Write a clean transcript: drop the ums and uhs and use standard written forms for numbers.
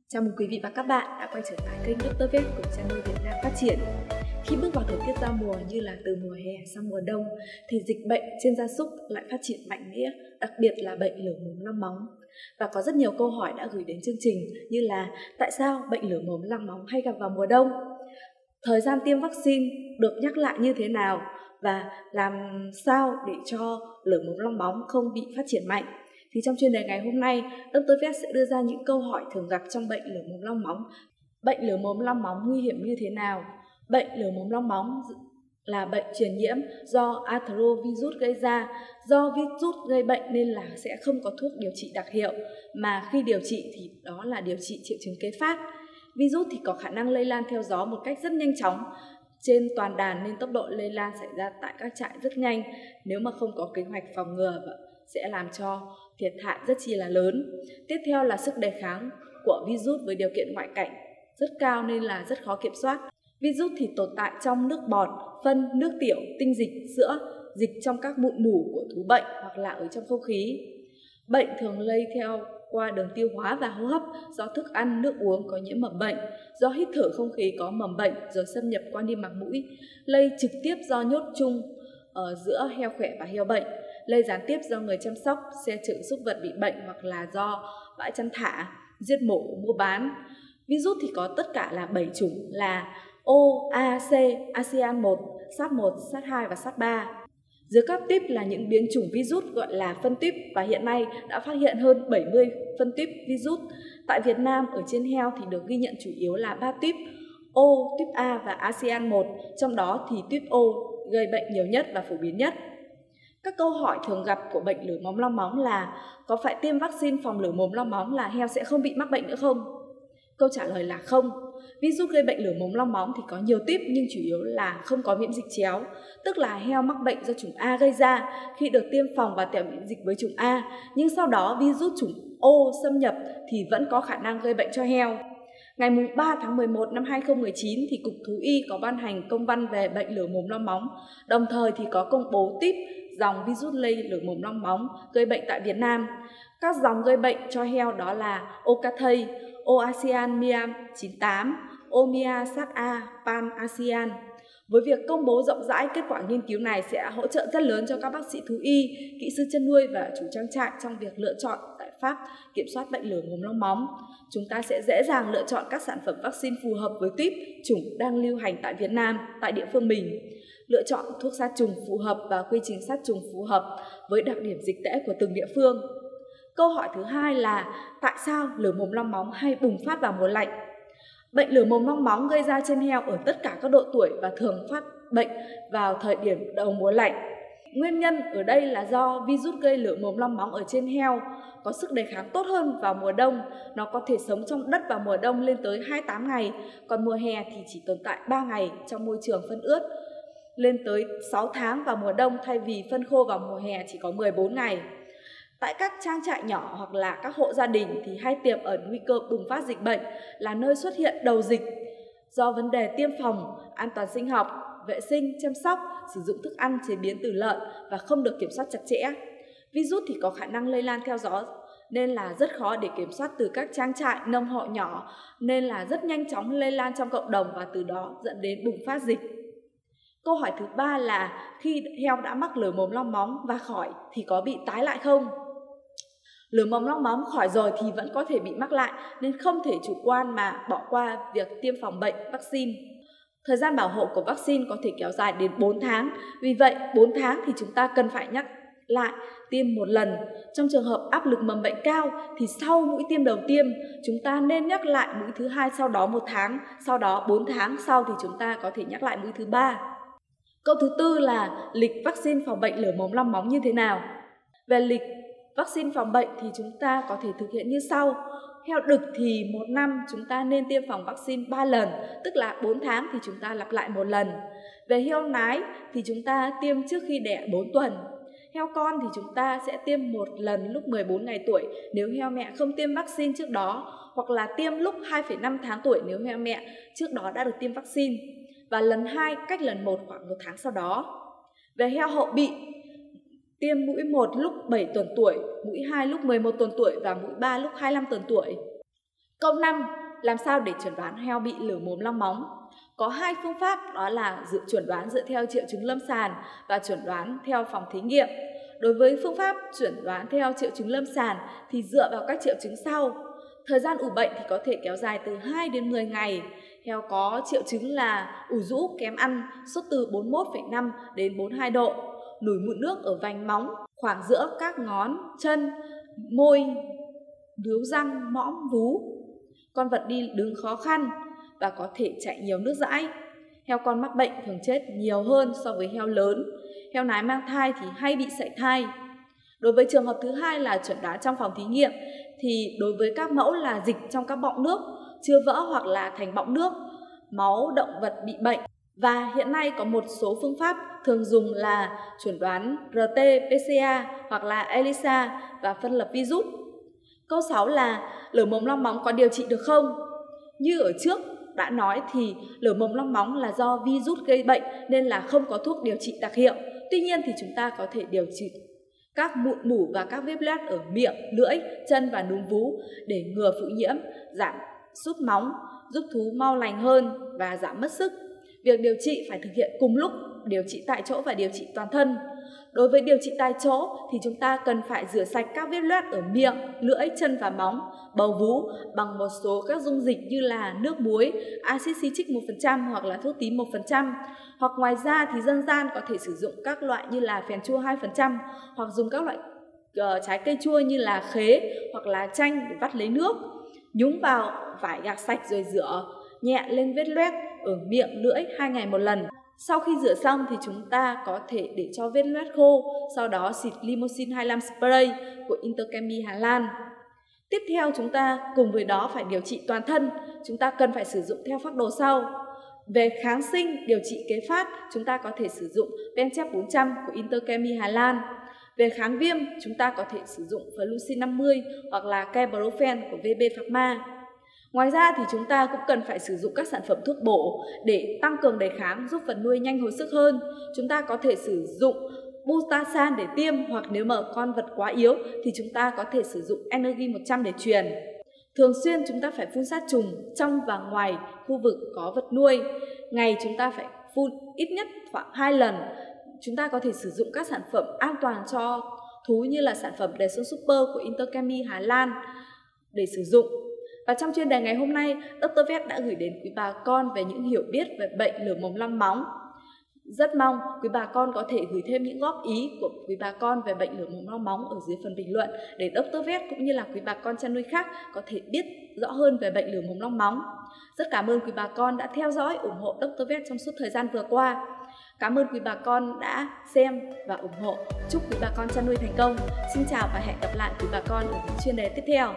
Chào mừng quý vị và các bạn đã quay trở lại kênh Dr. Vet cùng chăn nuôi Việt Nam phát triển. Khi bước vào thời tiết giao mùa như là từ mùa hè sang mùa đông thì dịch bệnh trên gia súc lại phát triển mạnh mẽ, đặc biệt là bệnh lở mồm long móng. Và có rất nhiều câu hỏi đã gửi đến chương trình như là tại sao bệnh lở mồm long móng hay gặp vào mùa đông? Thời gian tiêm vaccine được nhắc lại như thế nào? Và làm sao để cho lở mồm long móng không bị phát triển mạnh? Thì trong chuyên đề ngày hôm nay, Dr. Vet sẽ đưa ra những câu hỏi thường gặp trong bệnh lở mồm long móng. Bệnh lở mồm long móng nguy hiểm như thế nào? Bệnh lở mồm long móng là bệnh truyền nhiễm do arthrovirus gây ra. Do virus gây bệnh nên là sẽ không có thuốc điều trị đặc hiệu, mà khi điều trị thì đó là điều trị triệu chứng kế phát. Virus thì có khả năng lây lan theo gió một cách rất nhanh chóng trên toàn đàn nên tốc độ lây lan xảy ra tại các trại rất nhanh. Nếu mà không có kế hoạch phòng ngừa sẽ làm cho thiệt hại rất chi là lớn. Tiếp theo là sức đề kháng của virus với điều kiện ngoại cảnh rất cao nên là rất khó kiểm soát. Virus thì tồn tại trong nước bọt, phân, nước tiểu, tinh dịch, sữa, dịch trong các mụn mủ của thú bệnh hoặc là ở trong không khí. Bệnh thường lây theo qua đường tiêu hóa và hô hấp do thức ăn, nước uống có nhiễm mầm bệnh, do hít thở không khí có mầm bệnh rồi xâm nhập qua niêm mạc mũi, lây trực tiếp do nhốt chung ở giữa heo khỏe và heo bệnh, lây gián tiếp do người chăm sóc, xe chở súc vật bị bệnh hoặc là do bãi chăn thả, giết mổ, mua bán. Virus thì có tất cả là 7 chủng là O, A, C, ASEAN 1, SARS-1, SARS-2 và SARS-3. Dưới các tuyếp là những biến chủng virus gọi là phân tuyếp và hiện nay đã phát hiện hơn 70 phân tuyếp virus. Tại Việt Nam ở trên heo thì được ghi nhận chủ yếu là 3 tuyếp O, tuyếp A và ASEAN 1, trong đó thì tuyếp O gây bệnh nhiều nhất và phổ biến nhất. Các câu hỏi thường gặp của bệnh lở mồm long móng là có phải tiêm vaccine phòng lở mồm long móng là heo sẽ không bị mắc bệnh nữa không? Câu trả lời là không. Virus gây bệnh lở mồm long móng thì có nhiều tuyếp nhưng chủ yếu là không có miễn dịch chéo, tức là heo mắc bệnh do chủng A gây ra khi được tiêm phòng và kẹo miễn dịch với chủng A, nhưng sau đó virus chủng O xâm nhập thì vẫn có khả năng gây bệnh cho heo. Ngày 3 tháng 11 năm 2019 thì Cục Thú y có ban hành công văn về bệnh lở mồm long móng, đồng thời thì có công bố tuyếp dòng virus lây lở mồm long móng gây bệnh tại Việt Nam. Các dòng gây bệnh cho heo đó là Ocathei, O-ASEAN Miam 98, Omia Sat-A Pan ASEAN. Với việc công bố rộng rãi kết quả nghiên cứu này sẽ hỗ trợ rất lớn cho các bác sĩ thú y, kỹ sư chăn nuôi và chủ trang trại trong việc lựa chọn giải pháp kiểm soát bệnh lở mồm long móng. Chúng ta sẽ dễ dàng lựa chọn các sản phẩm vaccine phù hợp với tuyếp chủng đang lưu hành tại Việt Nam, tại địa phương mình. Lựa chọn thuốc sát trùng phù hợp và quy trình sát trùng phù hợp với đặc điểm dịch tễ của từng địa phương. Câu hỏi thứ hai là tại sao lở mồm long móng hay bùng phát vào mùa lạnh? Bệnh lở mồm long móng gây ra trên heo ở tất cả các độ tuổi và thường phát bệnh vào thời điểm đầu mùa lạnh. Nguyên nhân ở đây là do virus gây lở mồm long móng ở trên heo có sức đề kháng tốt hơn vào mùa đông. Nó có thể sống trong đất vào mùa đông lên tới 28 ngày, còn mùa hè thì chỉ tồn tại 3 ngày trong môi trường phân ướt, lên tới 6 tháng vào mùa đông thay vì phân khô vào mùa hè chỉ có 14 ngày. Tại các trang trại nhỏ hoặc là các hộ gia đình thì hay tiềm ẩn nguy cơ bùng phát dịch bệnh là nơi xuất hiện đầu dịch do vấn đề tiêm phòng, an toàn sinh học, vệ sinh, chăm sóc, sử dụng thức ăn chế biến từ lợn và không được kiểm soát chặt chẽ. Virus thì có khả năng lây lan theo gió nên là rất khó để kiểm soát từ các trang trại nông hộ nhỏ nên là rất nhanh chóng lây lan trong cộng đồng và từ đó dẫn đến bùng phát dịch. Câu hỏi thứ ba là khi heo đã mắc lở mồm long móng và khỏi thì có bị tái lại không? Lở mồm long móng khỏi rồi thì vẫn có thể bị mắc lại nên không thể chủ quan mà bỏ qua việc tiêm phòng bệnh vaccine. Thời gian bảo hộ của vaccine có thể kéo dài đến 4 tháng, vì vậy 4 tháng thì chúng ta cần phải nhắc lại tiêm một lần. Trong trường hợp áp lực mầm bệnh cao thì sau mũi tiêm đầu tiên chúng ta nên nhắc lại mũi thứ 2 sau đó 1 tháng, sau đó 4 tháng sau thì chúng ta có thể nhắc lại mũi thứ 3. Câu thứ tư là lịch vaccine phòng bệnh lở mồm long móng như thế nào? Về lịch vaccine phòng bệnh thì chúng ta có thể thực hiện như sau. Heo đực thì 1 năm chúng ta nên tiêm phòng vaccine 3 lần, tức là 4 tháng thì chúng ta lặp lại 1 lần. Về heo nái thì chúng ta tiêm trước khi đẻ 4 tuần. Heo con thì chúng ta sẽ tiêm 1 lần lúc 14 ngày tuổi nếu heo mẹ không tiêm vaccine trước đó, hoặc là tiêm lúc 2,5 tháng tuổi nếu heo mẹ trước đó đã được tiêm vaccine, và lần 2 cách lần 1 khoảng 1 tháng sau đó. Về heo hậu bị, tiêm mũi 1 lúc 7 tuần tuổi, mũi 2 lúc 11 tuần tuổi và mũi 3 lúc 25 tuần tuổi. Câu 5. Làm sao để chẩn đoán heo bị lở mồm long móng? Có hai phương pháp, đó là chẩn đoán dựa theo triệu chứng lâm sàng và chẩn đoán theo phòng thí nghiệm. Đối với phương pháp chẩn đoán theo triệu chứng lâm sàng thì dựa vào các triệu chứng sau. Thời gian ủ bệnh thì có thể kéo dài từ 2 đến 10 ngày. Heo có triệu chứng là ủ rũ, kém ăn, sốt từ 41,5 đến 42 độ, nổi mụn nước ở vành móng, khoảng giữa các ngón, chân, môi, điếu răng, mõm, vú. Con vật đi đứng khó khăn và có thể chạy nhiều nước dãi. Heo con mắc bệnh thường chết nhiều hơn so với heo lớn. Heo nái mang thai thì hay bị sảy thai. Đối với trường hợp thứ hai là chẩn đoán trong phòng thí nghiệm thì đối với các mẫu là dịch trong các bọng nước chưa vỡ hoặc là thành bọng nước, máu động vật bị bệnh. Và hiện nay có một số phương pháp thường dùng là chẩn đoán RT-PCR hoặc là ELISA và phân lập virus. Câu 6 là lở mồm long móng có điều trị được không? Như ở trước đã nói thì lở mồm long móng là do virus gây bệnh nên là không có thuốc điều trị đặc hiệu. Tuy nhiên thì chúng ta có thể điều trị các mụn mủ và các vết loét ở miệng, lưỡi, chân và núm vú để ngừa phụ nhiễm, giảm sút móng, giúp thú mau lành hơn và giảm mất sức. Việc điều trị phải thực hiện cùng lúc, điều trị tại chỗ và điều trị toàn thân. Đối với điều trị tại chỗ thì chúng ta cần phải rửa sạch các vết loét ở miệng, lưỡi, chân và móng, bầu vú bằng một số các dung dịch như là nước muối, axit citric 1% hoặc là thuốc tím 1%. Hoặc ngoài ra thì dân gian có thể sử dụng các loại như là phèn chua 2% hoặc dùng các loại trái cây chua như là khế hoặc là chanh để vắt lấy nước, nhúng vào vải gạc sạch rồi rửa nhẹ lên vết loét ở miệng, lưỡi 2 ngày một lần. Sau khi rửa xong thì chúng ta có thể để cho vết loét khô, sau đó xịt Limosin 25 spray của Interchemi Hà Lan. Tiếp theo chúng ta cùng với đó phải điều trị toàn thân, chúng ta cần phải sử dụng theo phác đồ sau. Về kháng sinh, điều trị kế phát, chúng ta có thể sử dụng Benchep 400 của Interchemi Hà Lan. Về kháng viêm, chúng ta có thể sử dụng Flucin 50 hoặc là Kebrofen của VB Pharma. Ngoài ra thì chúng ta cũng cần phải sử dụng các sản phẩm thuốc bổ để tăng cường đề kháng, giúp vật nuôi nhanh hồi sức hơn. Chúng ta có thể sử dụng Bustasan để tiêm, hoặc nếu mà con vật quá yếu thì chúng ta có thể sử dụng Energy 100 để truyền. Thường xuyên chúng ta phải phun sát trùng trong và ngoài khu vực có vật nuôi. Ngày chúng ta phải phun ít nhất khoảng 2 lần. Chúng ta có thể sử dụng các sản phẩm an toàn cho thú như là sản phẩm Deson Super của Interchemi Hà Lan để sử dụng. Và trong chuyên đề ngày hôm nay, Dr. Vet đã gửi đến quý bà con về những hiểu biết về bệnh lở mồm long móng. Rất mong quý bà con có thể gửi thêm những góp ý của quý bà con về bệnh lở mồm long móng ở dưới phần bình luận để Dr. Vet cũng như là quý bà con chăn nuôi khác có thể biết rõ hơn về bệnh lở mồm long móng. Rất cảm ơn quý bà con đã theo dõi, ủng hộ Dr. Vet trong suốt thời gian vừa qua. Cảm ơn quý bà con đã xem và ủng hộ. Chúc quý bà con chăn nuôi thành công. Xin chào và hẹn gặp lại quý bà con ở những chuyên đề tiếp theo.